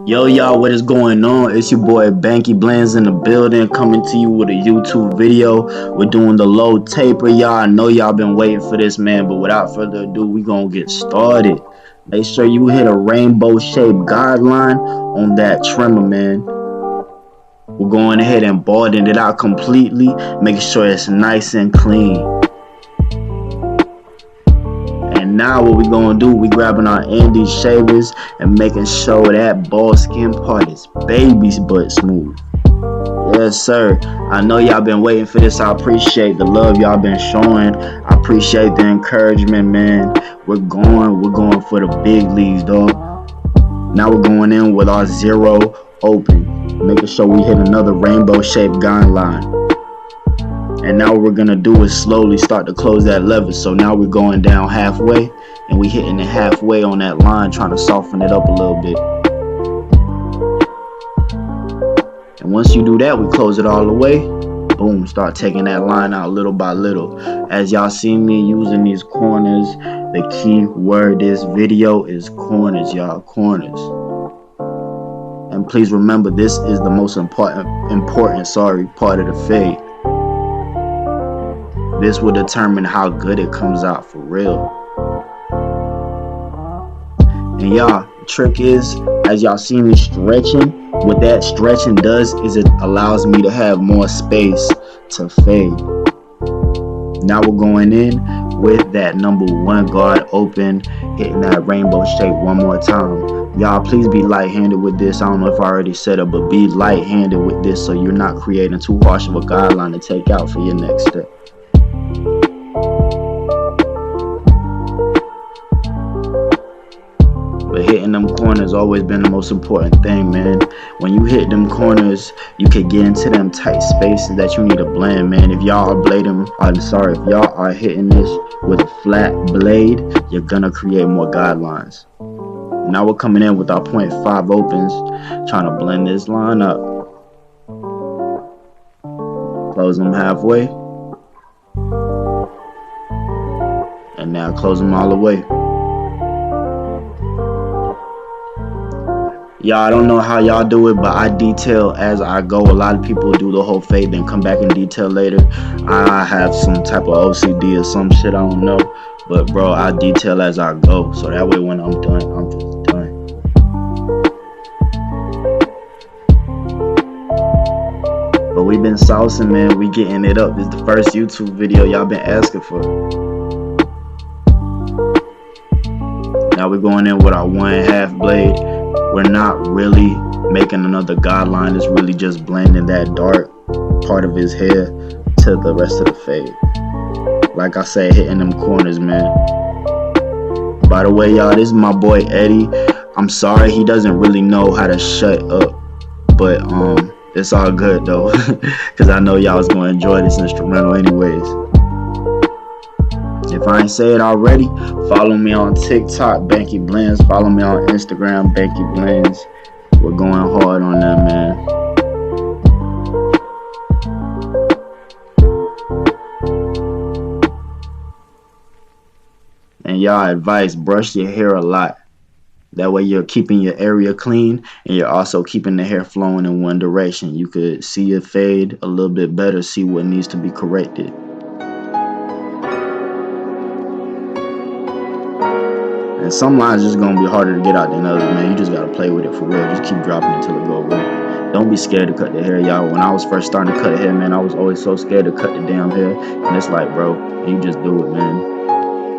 Yo, y'all, what is going on? It's your boy Banky Blends in the building, coming to you with a YouTube video. We're doing the low taper, y'all. I know y'all been waiting for this, man, but without further ado, we gonna get started. Make sure you hit a rainbow shaped guideline on that trimmer, man. We're going ahead and balding it out completely, making sure it's nice and clean. And now what we gonna do, we grabbing our Andy shavers and making sure that bald skin part is baby's butt smooth. Yes, sir. I know y'all been waiting for this. I appreciate the love y'all been showing. I appreciate the encouragement, man. We're going for the big leagues, dog. Now we're going in with our zero open, making sure we hit another rainbow shaped guideline. And now what we're gonna do is slowly start to close that lever. So now we're going down halfway and we hitting it halfway on that line, trying to soften it up a little bit. And once you do that, we close it all the way. Boom, start taking that line out little by little. As y'all see me using these corners, the key word this video is corners, y'all, corners. And please remember, this is the most important part of the fade. This will determine how good it comes out for real. And y'all, the trick is, as y'all see me stretching, what that stretching does is it allows me to have more space to fade. Now we're going in with that number one guard open, hitting that rainbow shape one more time. Y'all, please be light-handed with this. I don't know if I already said it, but be light-handed with this so you're not creating too harsh of a guideline to take out for your next step. But hitting them corners always been the most important thing, man. When you hit them corners, you can get into them tight spaces that you need to blend, man. If y'all if y'all are hitting this with a flat blade, you're gonna create more guidelines. Now we're coming in with our 0.5 opens, trying to blend this line up. Close them halfway. And now close them all the way. Y'all, I don't know how y'all do it, but I detail as I go. A lot of people do the whole fade, then come back and detail later. I have some type of OCD or some shit, I don't know. But bro, I detail as I go. So that way when I'm done, I'm just done. But we been saucing, man. We getting it up. This is the first YouTube video y'all been asking for. Now we're going in with our 1/2 blade. We're not really making another guideline. It's really just blending that dark part of his hair to the rest of the fade. Like I said, hitting them corners, man. By the way, y'all, this is my boy Eddie. I'm sorry he doesn't really know how to shut up, but it's all good though, because I know y'all was gonna enjoy this instrumental anyways. If I ain't say it already, follow me on TikTok, Banky Blends. Follow me on Instagram, Banky Blends. We're going hard on that, man. And y'all, advice, brush your hair a lot. That way you're keeping your area clean and you're also keeping the hair flowing in one direction. You could see your fade a little bit better, see what needs to be corrected. And some lines just gonna be harder to get out than others, man. You just gotta play with it for real. Just keep dropping it until it go away. Don't be scared to cut the hair, y'all. When I was first starting to cut the hair, man, I was always so scared to cut the damn hair. And it's like, bro, you just do it, man.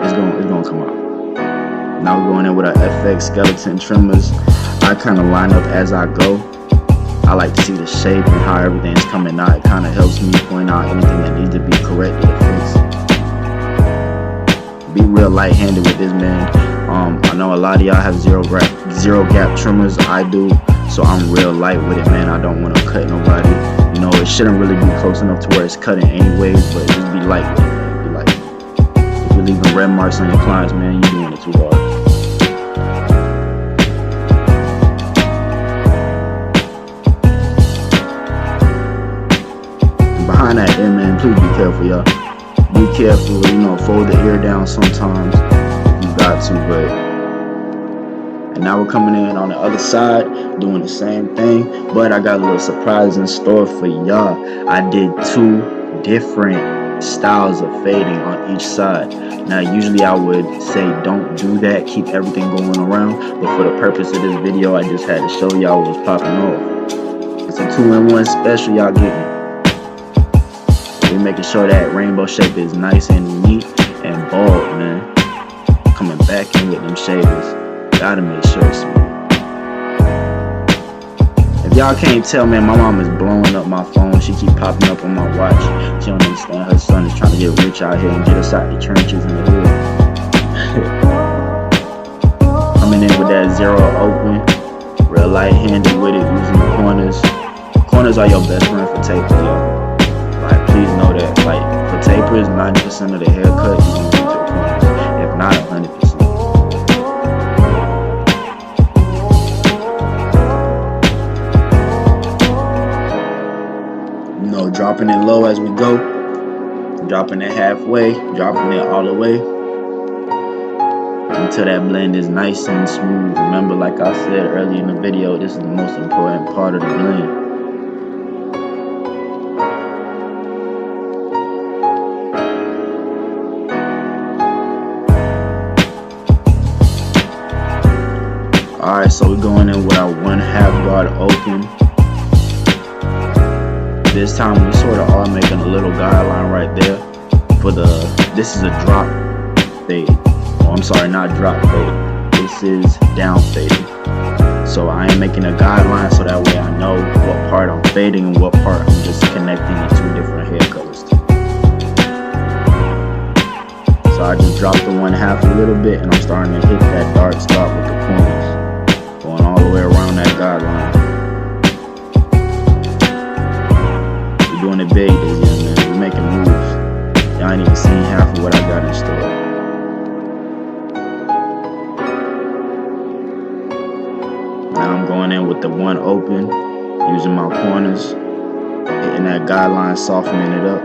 It's gonna come out. Now we're going in with our FX skeleton trimmers. I kind of line up as I go. I like to see the shape and how everything's coming out. It kind of helps me point out anything that needs to be corrected at first. Be real light-handed with this, man. I know a lot of y'all have zero gap trimmers. I do, so I'm real light with it, man. I don't want to cut nobody. You know, it shouldn't really be close enough to where it's cutting anyways, but just be light with it. Be light. If you're leaving red marks on your clients, man, you're doing it too hard. And behind that ear, man, please be careful, y'all. Be careful, you know, fold the ear down sometimes. You got to, but And now we're coming in on the other side, doing the same thing, but I got a little surprise in store for y'all. I did 2 different styles of fading on each side. Now usually I would say don't do that, keep everything going around, but for the purpose of this video I just had to show y'all what was popping off. It's a 2-in-1 special, y'all get me. We're making sure that rainbow shape is nice and neat and bold, man. Coming back in with them shaders, gotta make sure it's smooth. If y'all can't tell, man, my mom is blowing up my phone. She keep popping up on my watch. She don't understand her son is trying to get rich out here and get us out the trenches in the hood. Coming in with that 0 open, real light-handed with it, using the corners. Corners are your best friend for tapers, y'all. Like, please know that. Like, for tapers, 90% of the haircut is going to be your corners, if not 100%. Dropping it low as we go, dropping it halfway, dropping it all the way until that blend is nice and smooth. Remember, like I said earlier in the video, this is the most important part of the blend. Alright, so we're going in with our 1/2 guard open. This time we sort of are making a little guideline right there for this is a drop fade. Oh, I'm sorry, not drop fade. This is down fading. So I am making a guideline so that way I know what part I'm fading and what part I'm just connecting the 2 different hair colors to. So I just dropped the 1/2 a little bit and I'm starting to hit that dark spot with the corners, going all the way around that guideline. Doing it big this year, man. We're making moves. Y'all ain't even seen half of what I got in store. Now I'm going in with the 1 open, using my corners, hitting that guideline, softening it up,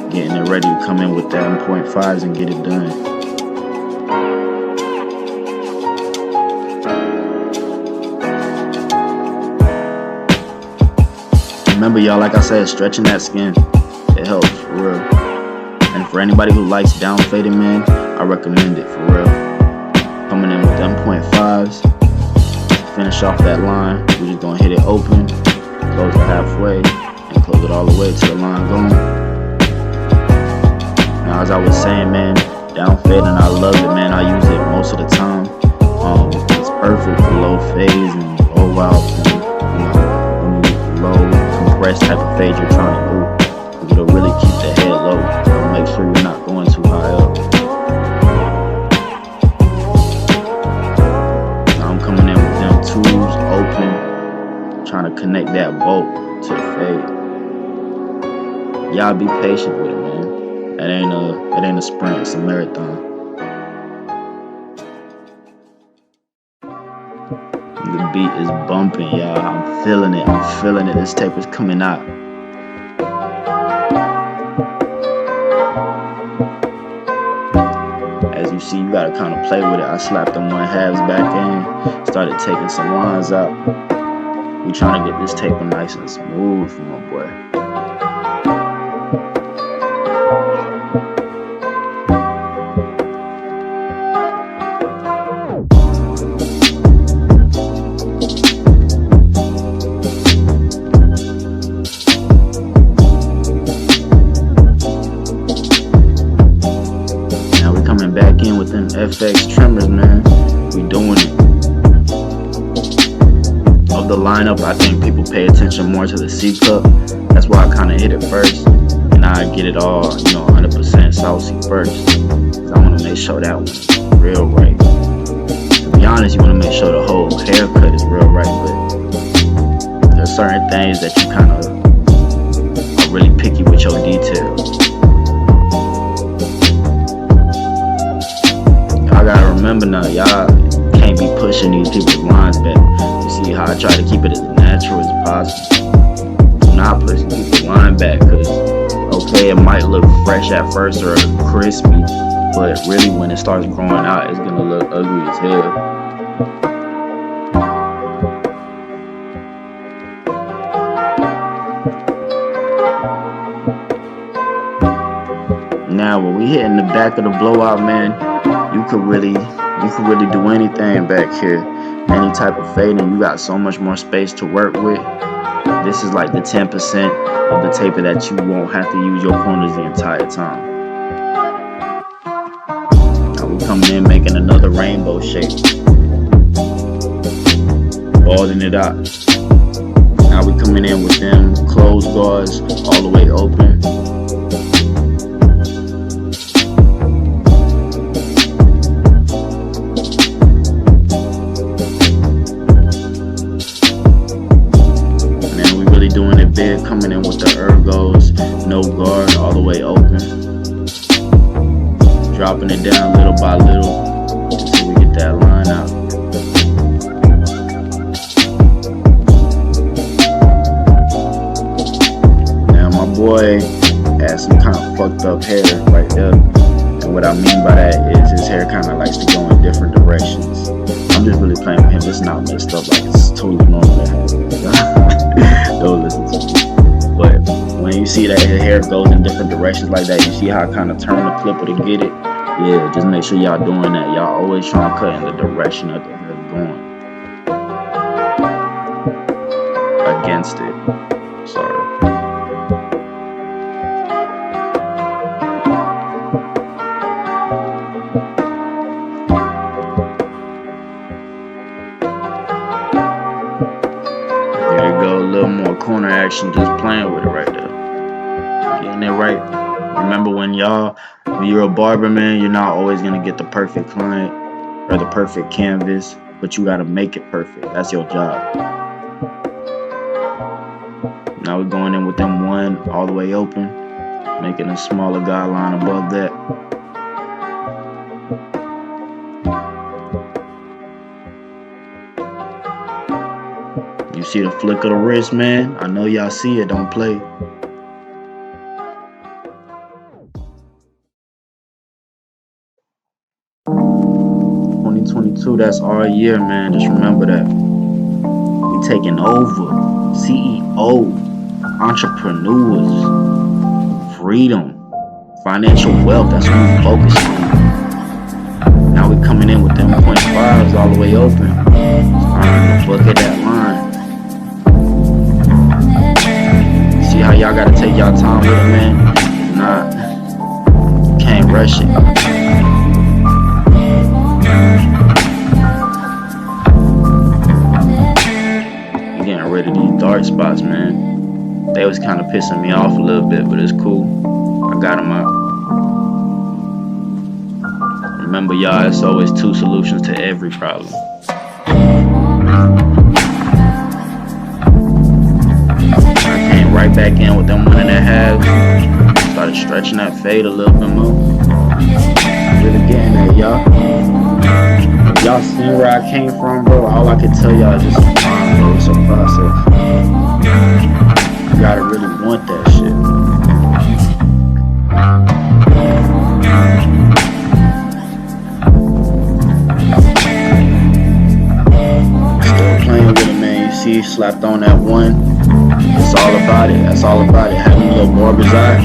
getting it ready to come in with that 0.5s and get it done. Remember, y'all, like I said, stretching that skin, it helps, for real. And for anybody who likes down fading, man, I recommend it, for real. Coming in with them 0.5s, finish off that line. We're just gonna hit it open, close it halfway, and close it all the way to the line going. Now, as I was saying, man, down fading, I love it, man. I use it most of the time. It's perfect for low fades and blowouts and, you know, low compressed type of fade you're trying to do. It'll really keep the head low. It'll make sure you're not going too high up. Now I'm coming in with them 2s open, trying to connect that bolt to the fade. Y'all be patient with it, man. It ain't a sprint, it's a marathon. The beat is bumping, y'all. I'm feeling it. I'm feeling it. This tape is coming out. As you see, you gotta kind of play with it. I slapped them 1/2s back in, started taking some lines out. We trying to get this tape nice and smooth for my boy. Back in with them FX trimmers, man. We doing it. Of the lineup, I think people pay attention more to the C cup. That's why I kind of hit it first, and I get it all, you know, 100% saucy first. Cause I want to make sure that one's real right. To be honest, you want to make sure the whole haircut is real right, but there's certain things that you kind of are really picky with your details. Y'all gotta remember now, y'all can't be pushing these people's lines back. You see how I try to keep it as natural as possible. Do not push people's line back, cause okay, it might look fresh at first or crispy, but really when it starts growing out, it's gonna look ugly as hell. Now when we hitting the back of the blowout, man, you could really do anything back here. Any type of fading, you got so much more space to work with. This is like the 10% of the taper that you won't have to use your corners the entire time. Now we coming in making another rainbow shape. Balling it out. Now we coming in with them closed guards all the way open. Doing it big, coming in with the ergos, no guard, all the way open. Dropping it down little by little until we get that line out. Now my boy has some kind of fucked up hair right there. And what I mean by that is his hair kind of likes to go in different directions. I'm just really playing with him. It's not messed up, like it's totally normal to have. Don't listen to me. But when you see that his hair goes in different directions like that, you see how I kind of turn the clipper to get it. Yeah, just make sure y'all doing that. Y'all always trying to cut in the direction that the hair is going. Against it. Sorry. Corner action, just playing with it right there, getting it right. Remember when you're a barber, man, you're not always gonna get the perfect client or the perfect canvas, but you gotta make it perfect. That's your job. Now we're going in with them one all the way open, making a smaller guideline above that. You see the flick of the wrist, man? I know y'all see it, don't play. '22, that's our year, man. Just remember that. We taking over. CEO, entrepreneurs, freedom, financial wealth, that's what we focus on. Now we coming in with them 0.5s all the way open. Starting to look at that line. See how y'all gotta take y'all time with it, man? Nah, can't rush it. I'm getting rid of these dark spots, man. They was kind of pissing me off a little bit, but it's cool. I got them out. Remember, y'all, it's always two solutions to every problem. Right back in with them 1.5. Started stretching that fade a little bit more. Really getting there, y'all. If y'all seen where I came from, bro, all I can tell y'all is just time, bro. It's a process. You gotta really want that shit. Still playing with it, man. You see, slapped on that one. It's all about it. That's all about it. Having your barber's eye.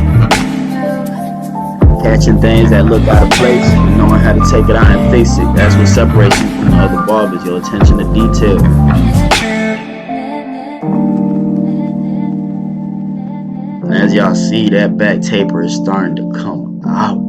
Catching things that look out of place and knowing how to take it out and fix it. That's what separates you from the other barbers. Your attention to detail. And as y'all see, that back taper is starting to come out.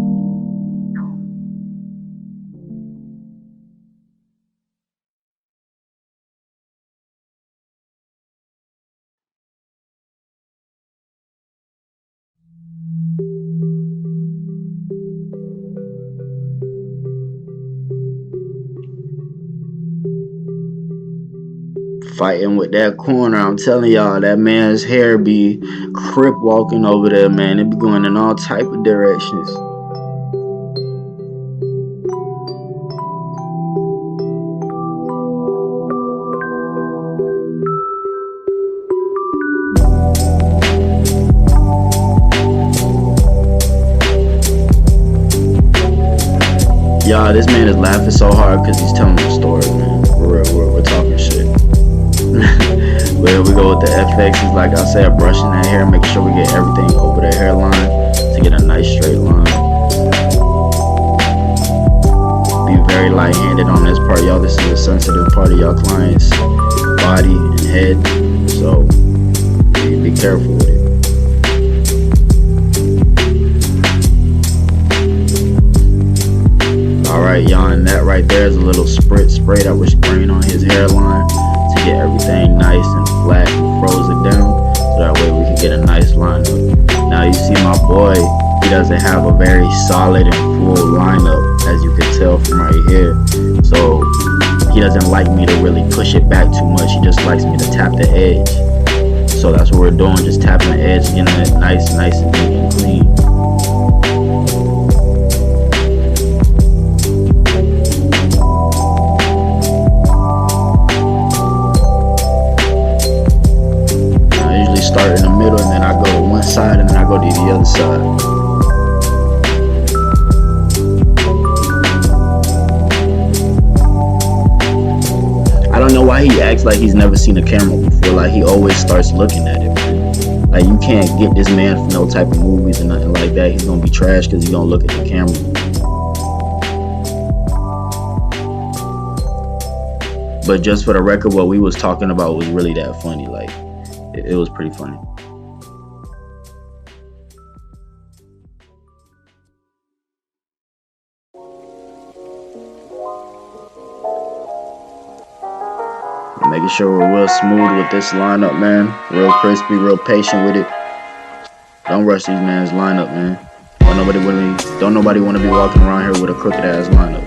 Fighting with that corner, I'm telling y'all, that man's hair be crip walking over there, man. It be going in all type of directions. Y'all, this man is laughing so hard because he's telling the story, man. We're talking shit. Where we go with the FXs, like I said, brushing that hair, making sure we get everything over the hairline to get a nice straight line. be very light-handed on this part, y'all. This is a sensitive part of y'all client's body and head, so be careful with it. Alright, y'all, and that right there is a little spray that we're spraying on his hairline to get everything nice and flat and froze it down, so that way we can get a nice lineup. Now you see my boy, he doesn't have a very solid and full lineup, as you can tell from right here. So he doesn't like me to really push it back too much. He just likes me to tap the edge. So that's what we're doing, just tapping the edge, getting it nice and neat and clean. I usually start in the middle, and then I go to one side, and then I go to the other side. I don't know why he acts like he's never seen a camera before. Like, he always starts looking at it, man. Like, you can't get this man from no type of movies and nothing like that. He's gonna be trash because he's gonna look at the camera. But just for the record, what we was talking about was really that funny. Like, it was pretty funny. Making sure we're real smooth with this lineup, man. Real crispy, real patient with it. Don't rush these man's lineup, man. Don't nobody want to be walking around here with a crooked ass lineup.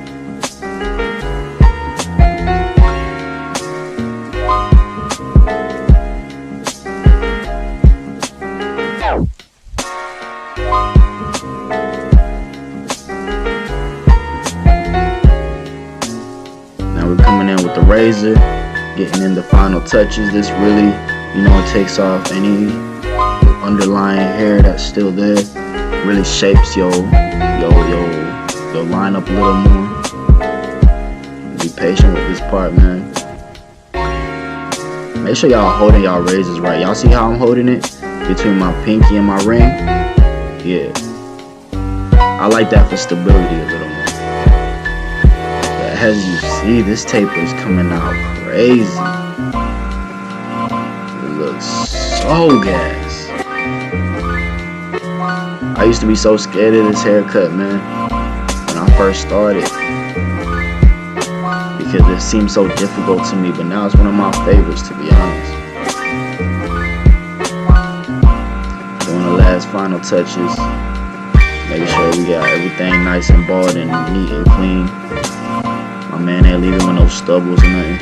Now we're coming in with the razor, getting in the final touches. This really, it takes off any underlying hair that's still there. Really shapes your lineup a little more. Be patient with this part, man. Make sure y'all holding y'all razors right. Y'all see how I'm holding it between my pinky and my ring? Yeah, I like that for stability a little more. But as you see, this taper is coming out crazy. It looks so gas. I used to be so scared of this haircut, man, when I first started, because it seemed so difficult to me, but now it's one of my favorites, to be honest. Doing the last final touches, making sure we got everything nice and bald and neat and clean. My man ain't leaving with no stubbles or nothing.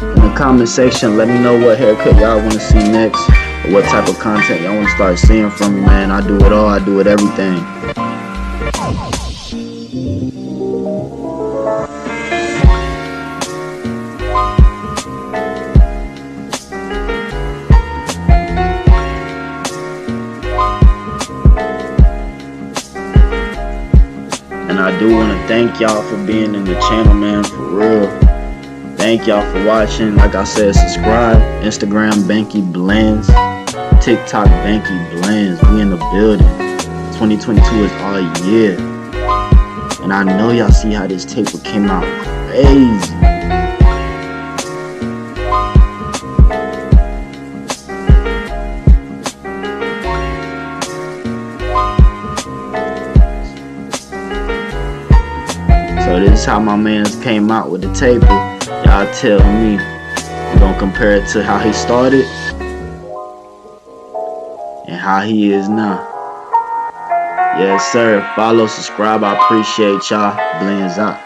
In the comment section, let me know what haircut y'all want to see next, or what type of content y'all want to start seeing from me, man. I do it all. I do it everything. And I do want to thank y'all for being in the channel, man, for real. Thank y'all for watching. Like I said, subscribe. Instagram, Banky Blends. TikTok, Banky Blends. We in the building. 2022 is all year. And I know y'all see how this taper came out crazy. So this is how my man's came out with the taper. Y'all tell me, we're gonna compare it to how he started and how he is now. Yes, sir. Follow, subscribe. I appreciate y'all. Blends out.